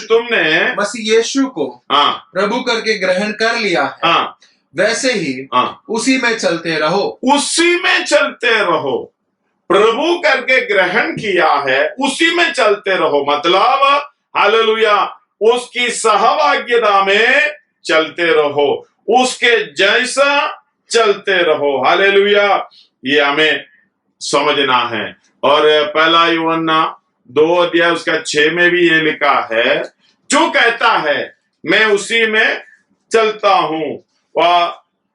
तुमने मसीह यीशु को प्रभु करके ग्रहण कर लिया है, वैसे ही उसी में चलते रहो। प्रभु करके ग्रहण किया है, उसी में चलते रहो। मतलब हालेलुया, उसकी सहभाग्यता में चलते रहो, उसके जैसा चलते रहो। हालेलुया, ये हमें समझना है। और पहला यूहन्ना 2:6 में भी ये लिखा है, जो कहता है मैं उसी में चलता हूं। वह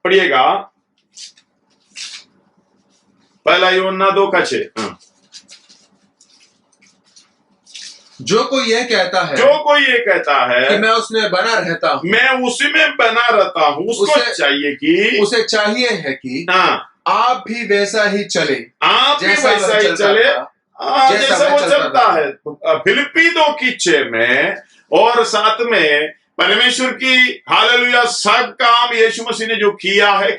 पढ़िएगा, पहला यूहन्ना 2:6। जो कोई ये कहता है कि मैं उसमें बना रहता हूं, मैं उसी में बना रहता हूं, उसे चाहिए है कि आप भी वैसा ही चले, जैसा वो चलता है। फिलिप्पी 2:6 में, और साथ में परमेश्वर की हालेलुया सब काम यीशु मसीह ने जो किया है।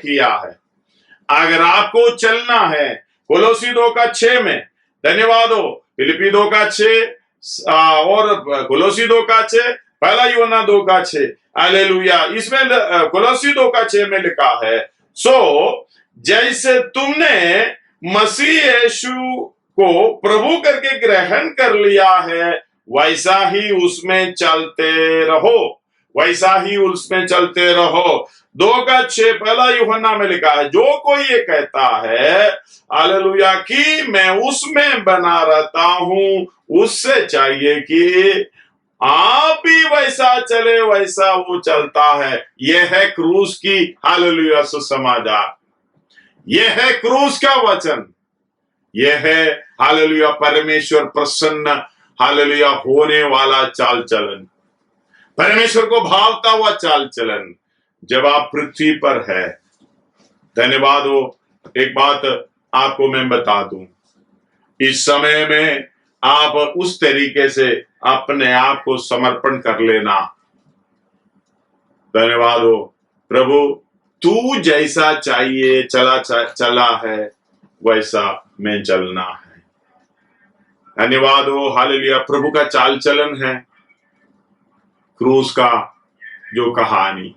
अगर आपको चलना है, कोलोसी 2:6 में, धन्यवाद हो, फिलिप्पी 2:6 और कोलोसी 2:6, पहला यूहन्ना 2:6। हालेलुया, इसमें कोलोसी 2:6 में लिखा है, सो जैसे तुमने मसीह यीशु को प्रभु करके ग्रहण कर लिया है, वैसा ही उसमें चलते रहो। 2:6 पहला यूहन्ना में लिखा है, जो कोई ये कहता है हालेलुया कि मैं उसमें बना रहता हूं, उससे चाहिए कि आप भी वैसा चले, वैसा वो चलता है। यह है क्रूस की हालेलुया सुसमाचार, यह है क्रूस का वचन, यह है हालेलुया परमेश्वर प्रसन्न हालेलुया होने वाला चाल चलन, परमेश्वर को भावता हुआ चाल चलन जब आप पृथ्वी पर है। धन्यवाद हो। एक बात आपको मैं बता दूं, इस समय में आप उस तरीके से अपने आप को समर्पण कर लेना। धन्यवाद हो। प्रभु तू जैसा चाहिए चला है, वैसा मैं चलना है। धन्यवाद हो। हालेलुया, प्रभु का चाल चलन है क्रूस का जो कहानी,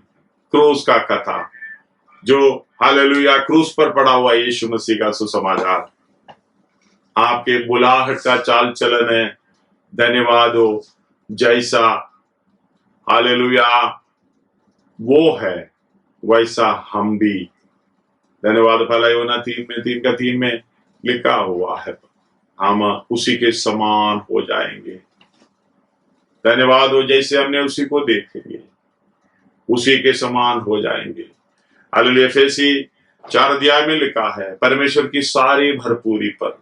क्रूस का कथा, जो हालेलुया क्रूस पर पड़ा हुआ यीशु मसीह का सुसमाचार, आपके बुलाहट का चाल चलन है। धन्यवाद हो, जैसा हालेलुया वो है वैसा हम भी। धन्यवाद। पहला यूहन्ना 3:3 में लिखा हुआ है, हम उसी के समान हो जाएंगे। धन्यवाद हो, जैसे हमने उसी को देखेंगे उसी के समान हो जाएंगे। हालेलुया। एफेसी 4 में लिखा है, परमेश्वर की सारी भरपूरी पर।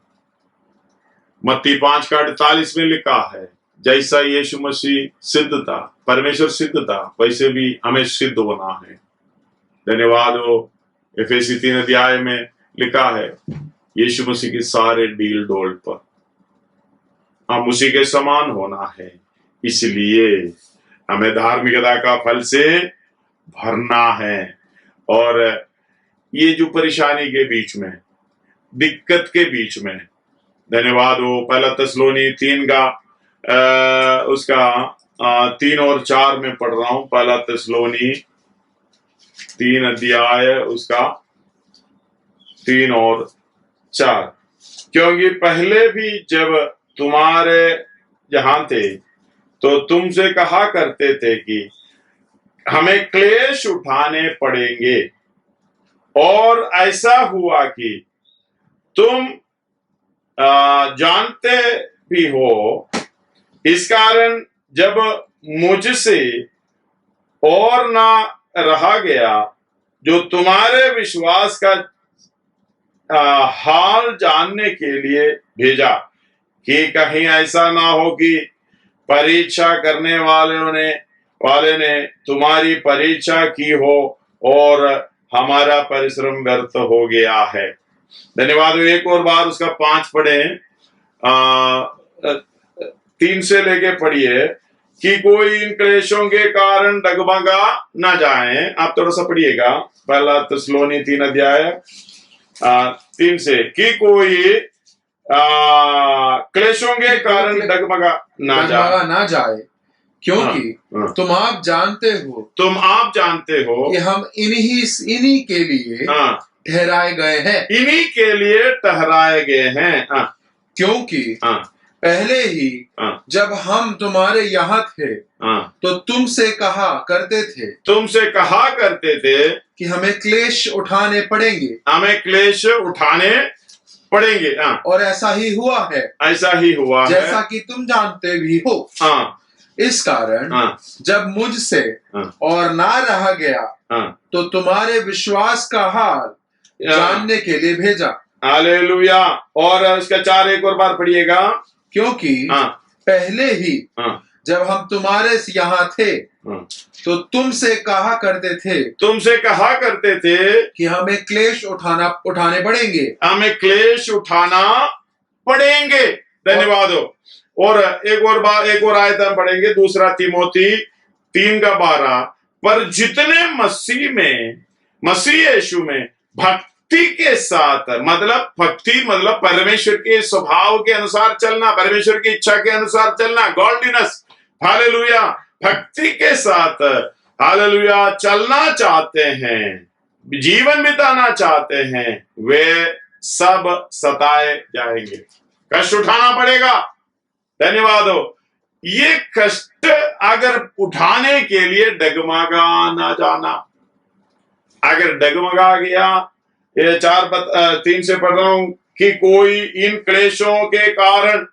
मत्ती 5:48 में लिखा है, जैसा यीशु मसीह सिद्ध था, परमेश्वर सिद्ध था, वैसे भी हमें सिद्ध होना है। धन्यवाद हो। एफेसी 3 में लिखा है, यीशु मसीह के सारे डील डोल पर हम उसी के समान होना है, इसलिए हमें धार्मिकता का फल से भरना है। और ये जो परेशानी के बीच में, दिक्कत के बीच में, धन्यवाद हो, पहला तसलोनी 3 उसका 3 और 4 में पढ़ रहा हूं। पहला तसलोनी 3 उसका 3 और 4। क्योंकि पहले भी जब तुम्हारे यहाँ थे तो तुमसे कहा करते थे कि हमें क्लेश उठाने पड़ेंगे, और ऐसा हुआ कि तुम जानते भी हो। इस कारण जब मुझसे और ना रहा गया, जो तुम्हारे विश्वास का हाल जानने के लिए भेजा, कि कहीं ऐसा ना हो कि परीक्षा करने वाले ने तुम्हारी परीक्षा की हो और हमारा परिश्रम व्यर्थ हो गया है। धन्यवाद। एक और बार उसका 5 पढ़े, 3 से लेके पढ़िए, कि कोई इन क्लेशों के कारण डगमगा ना जाए। आप थोड़ा सा पढ़िएगा, पहला थिस्सलुनी 3 अध्याय 3 से, कि कोई क्लेशों के कारण डगमगा ना जाए, क्योंकि तुम आप जानते हो कि हम इन्हीं के लिए ठहराए गए हैं, क्योंकि पहले ही जब हम तुम्हारे यहाँ थे तो तुमसे कहा करते थे कि हमें क्लेश उठाने पड़ेंगे, और ऐसा ही हुआ है, जैसा कि तुम जानते भी हो। इस कारण जब मुझसे और ना रहा गया तो तुम्हारे विश्वास का हाल जानने के लिए भेजा। हालेलुया। और इसका 4 एक और बार पढ़िएगा, क्योंकि पहले ही जब हम तुम्हारे यहाँ थे तो तुमसे कहा करते थे कि हमें क्लेश उठाने पड़ेंगे। धन्यवाद हो। और एक और आयत हम पढ़ेंगे, 2 तीमोथी 3:12, पर जितने मसीह यीशु में भक्ति के साथ, भक्ति मतलब परमेश्वर के स्वभाव के अनुसार चलना, परमेश्वर की इच्छा के अनुसार चलना, गॉडलीनेस, हालेलुया, भक्ति के साथ, हालेलुया, चलना चाहते हैं, जीवन बिताना चाहते हैं, वे सब सताए जाएंगे, कष्ट उठाना पड़ेगा। धन्यवाद हो। ये कष्ट अगर उठाने के लिए डगमगा ना जाना। अगर डगमगा गया, ये 3 से पढ़ रहा हूं, कि कोई इन क्लेशों के कारण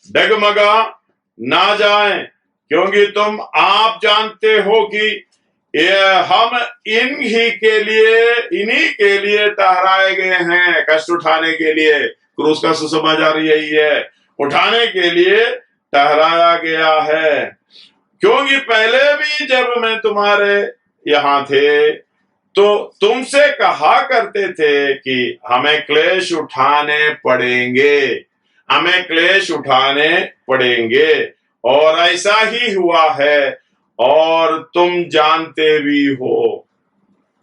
डगमगा ना जाए, क्योंकि तुम आप जानते हो कि हम इन्हीं के लिए ठहराए गए हैं, कष्ट उठाने के लिए। क्रूस का सुसमाचार यही है, उठाने के लिए ठहराया गया है। क्योंकि पहले भी जब मैं तुम्हारे यहाँ थे तो तुमसे कहा करते थे कि हमें क्लेश उठाने पड़ेंगे, और ऐसा ही हुआ है, और तुम जानते भी हो।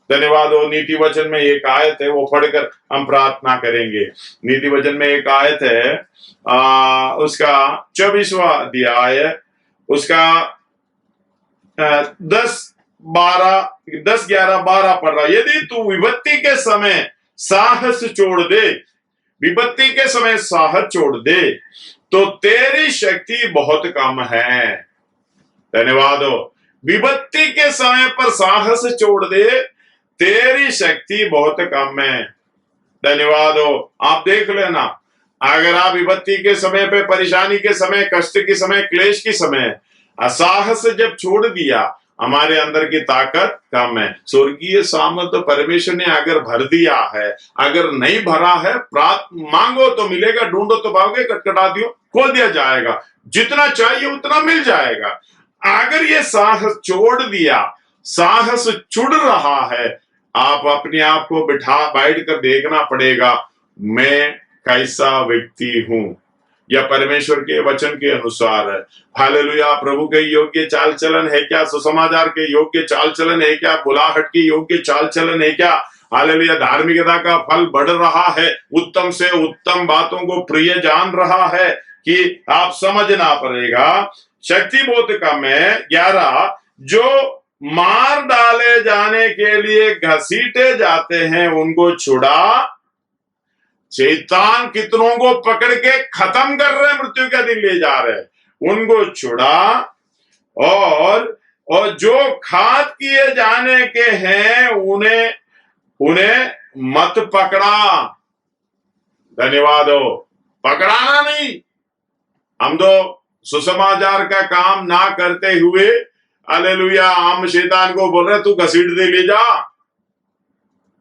धन्यवाद हो। नीति वचन में एक आयत है, वो पढ़कर हम प्रार्थना करेंगे। नीति वचन में एक आयत है, उसका 24वां अध्याय, उसका 10, 11, 12 पढ़ रहा। यदि तू विपत्ति के समय साहस छोड़ दे तो तेरी शक्ति बहुत कम है। धन्यवाद हो। विपत्ति के समय पर साहस छोड़ दे, तेरी शक्ति बहुत कम है। धन्यवाद हो। आप देख लेना, अगर आप विपत्ति के समय पे, परेशानी के समय, कष्ट के समय, क्लेश के समय साहस जब छोड़ दिया, हमारे अंदर की ताकत कम है। स्वर्गीय सामर्थ परमेश्वर ने अगर भर दिया है, अगर नहीं भरा है, मांगो तो मिलेगा, ढूंढो तो पाओगे, खटखटाओ खोल दिया जाएगा, जितना चाहिए उतना मिल जाएगा। अगर ये साहस छोड़ दिया, साहस छुड़ रहा है, आप अपने आप को बैठ कर देखना पड़ेगा, मैं कैसा व्यक्ति हूं, या परमेश्वर के वचन के अनुसार है। हालेलुया। प्रभु के योग्य चाल चलन है क्या? सुसमाचार के योग्य चाल चलन है क्या? बुलाहट की योग्य चाल चलन है क्या? हालेलुया। धार्मिकता का फल बढ़ रहा है, उत्तम से उत्तम बातों को प्रिय जान रहा है, कि आप समझना पड़ेगा। शक्ति बहुत कम है। 11, जो मार डाले जाने के लिए घसीटे जाते हैं, उनको छुड़ा। शैतान कितनों को पकड़ के खत्म कर रहे, मृत्यु का दिन ले जा रहे, उनको छुड़ा। और जो घात किए जाने के हैं, उन्हें मत पकड़ा। धन्यवाद हो। पकड़ाना नहीं। हम तो सुसमाचार का काम ना करते हुए हालेलुया हम शैतान को बोल रहे तू घसीट दे, ले जा,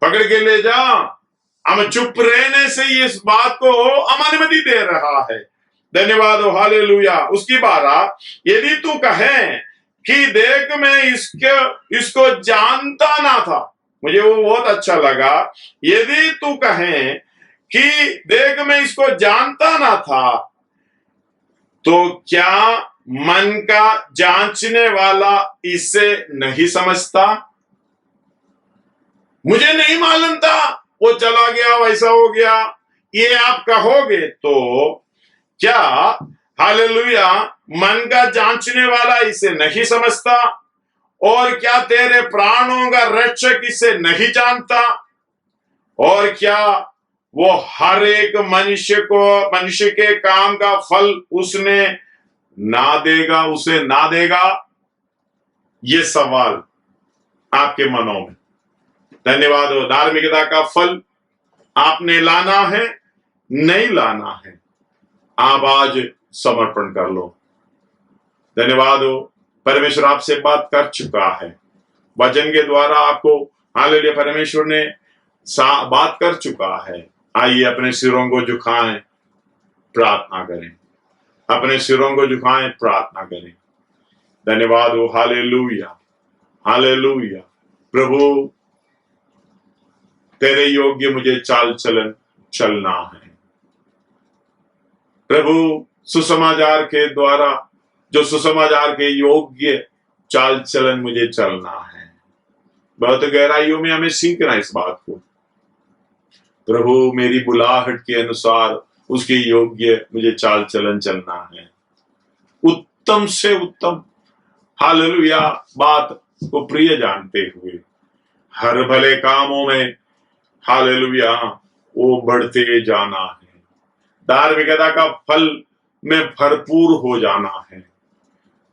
पकड़ के ले जा। हम चुप रहने से ये इस बात को अनुमति दे रहा है। धन्यवाद हो, हालेलुया। उसकी बारह, यदि तू कहे कि देख मैं इसको जानता ना था, मुझे वो बहुत अच्छा लगा। यदि तू कहे कि देख मैं इसको जानता ना था, तो क्या मन का जांचने वाला इसे नहीं समझता? मुझे नहीं मालूम था, वो चला गया, वैसा हो गया, ये आप कहोगे तो क्या हालेलुया मन का जांचने वाला इसे नहीं समझता? और क्या तेरे प्राणों का रक्षक इसे नहीं जानता? और क्या वो हर एक मनुष्य के काम का फल उसने उसे ना देगा? ये सवाल आपके मनों में। धन्यवाद हो। धार्मिकता का फल आपने लाना है, नहीं लाना है, आप आज समर्पण कर लो। धन्यवाद हो। परमेश्वर आपसे बात कर चुका है, वचन के द्वारा आपको हालेलुया परमेश्वर ने बात कर चुका है। आइए अपने सिरों को झुकाएं, प्रार्थना करें। अपने सिरों को झुकाएं, प्रार्थना करें। धन्यवाद हो, हालेलुया हालेलुया। प्रभु तेरे योग्य मुझे चाल चलन चलना है। प्रभु सुसमाचार के द्वारा, जो सुसमाचार के योग्य चाल चलन मुझे चलना है। बहुत गहराइयों में हमें सीखना इस बात को। प्रभु मेरी बुलाहट के अनुसार उसके योग्य मुझे चाल चलन चलना है। उत्तम से उत्तम हालेलुया बात को प्रिय जानते हुए हर भले कामों में हालेलुया वो बढ़ते जाना है। धार्मिकता का फल में भरपूर हो जाना है।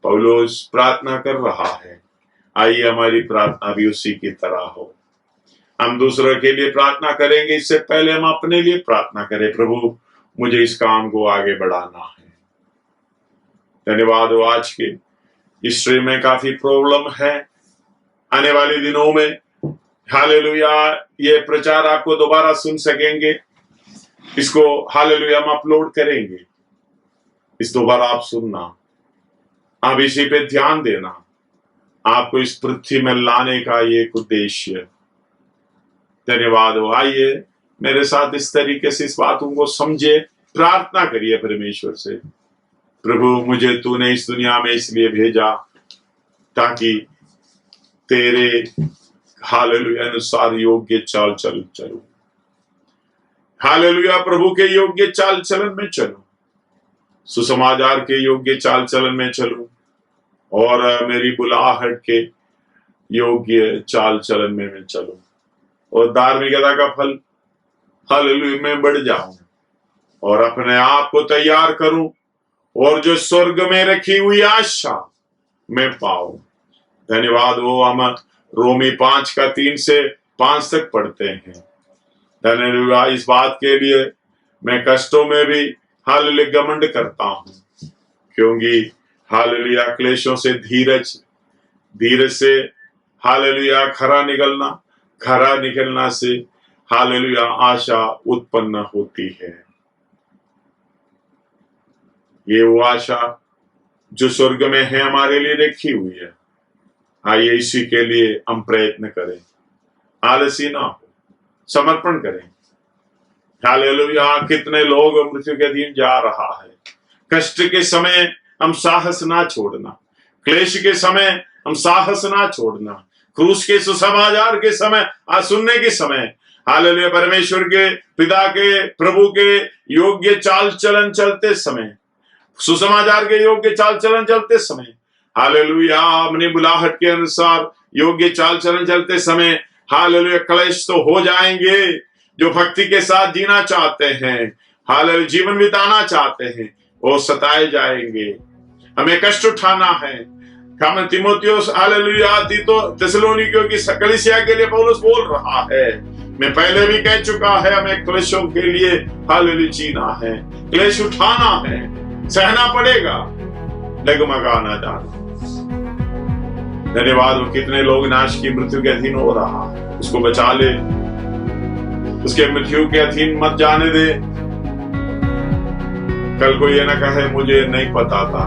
पौलुस प्रार्थना कर रहा है। आइए हमारी प्रार्थना भी उसी की तरह हो। हम दूसरों के लिए प्रार्थना करेंगे, इससे पहले हम अपने लिए प्रार्थना करें। प्रभु मुझे इस काम को आगे बढ़ाना है। धन्यवाद हो। आज के इस श्री में काफी प्रॉब्लम है। आने वाले दिनों में हालेलुया ये प्रचार आपको दोबारा सुन सकेंगे। इसको हालेलुया हम अपलोड करेंगे। इस दोबारा आप सुनना, आप इसी पे ध्यान देना। आपको इस पृथ्वी में लाने का ये एक उद्देश्य। धन्यवाद हो। आइए मेरे साथ इस तरीके से इस बातों को समझे, प्रार्थना करिए परमेश्वर से। प्रभु मुझे तूने इस दुनिया में इसलिए भेजा ताकि तेरे हालेलुया अनुसार योग्य चाल चलूं। हालेलुया प्रभु के योग्य चाल चलन में चलूं, सुसमाचार के योग्य चाल चलन में चलूं और मेरी बुलाहट के योग्य चाल चलन में मैं चलूं और धार्मिकता का फल हालेलुया में बढ़ जाऊं और अपने आप को तैयार करूं और जो स्वर्ग में रखी हुई आशा मैं पाऊं। धन्यवाद हो। हम रोमी 5:3 से 5 तक पढ़ते हैं। धन्यवाद इस बात के लिए मैं कष्टों में भी हालेलुया घमंड करता हूं, क्योंकि हालेलुया क्लेशों से धीरज से हालेलुया खरा निकलना से हालेलुया आशा उत्पन्न होती है। ये वो आशा जो स्वर्ग में है हमारे लिए रखी हुई है। आइए इसी के लिए हम प्रयत्न करें, आलसी ना हो, समर्पण करें। हालेलुया कितने लोग मृत्यु के अधीन जा रहा है। कष्ट के समय हम साहस ना छोड़ना, क्लेश के समय हम साहस ना छोड़ना, क्रूस के सुसमाचार के समय सुनने के समय हालेलुया परमेश्वर के पिता के प्रभु के योग्य चाल चलन चलते समय, सुसमाचार के योग्य चाल चलन चलते समय हालेलुया अपनी बुलाहट के अनुसार योग्य चाल चलन चलते समय हालेलुया क्लेश तो हो जाएंगे। जो भक्ति के साथ जीना चाहते हैं, हालेलुया जीवन बिताना चाहते हैं, वो सताए जाएंगे। हमें कष्ट उठाना है। हम तीमुथियुस हालेलुया थिस्सलुनीकियों की कलीसिया के लिए पौलुस बोल रहा है, मैं पहले भी कह चुका है, हमें क्लेशों के लिए हालेलुया जीना है, क्लेश उठाना है, सहना पड़ेगा, डगमगाना जाना। धन्यवाद। वो कितने लोग नाश की मृत्यु के अधीन हो रहा, उसको बचा ले, उसके मृत्यु के अधीन मत जाने दे। कल को ये ना कहे मुझे नहीं पता था।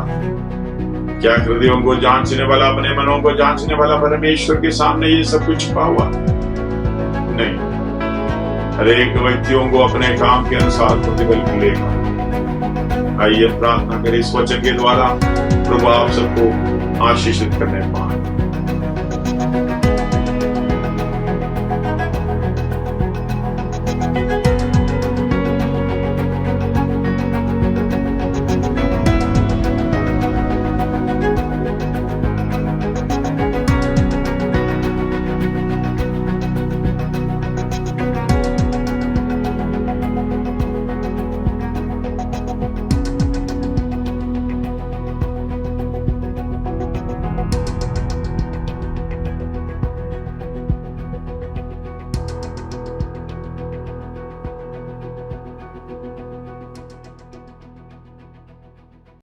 क्या हृदयों को जांचने वाला, अपने मनों को जांचने वाला परमेश्वर के सामने ये सब कुछ छिपा हुआ नहीं। हर एक व्यक्तियों को अपने काम के अनुसार प्रतिफल मिलेगा। आइए प्रार्थना करें इस वचन के द्वारा, प्रभु आप सबको आशीषित करने पाए।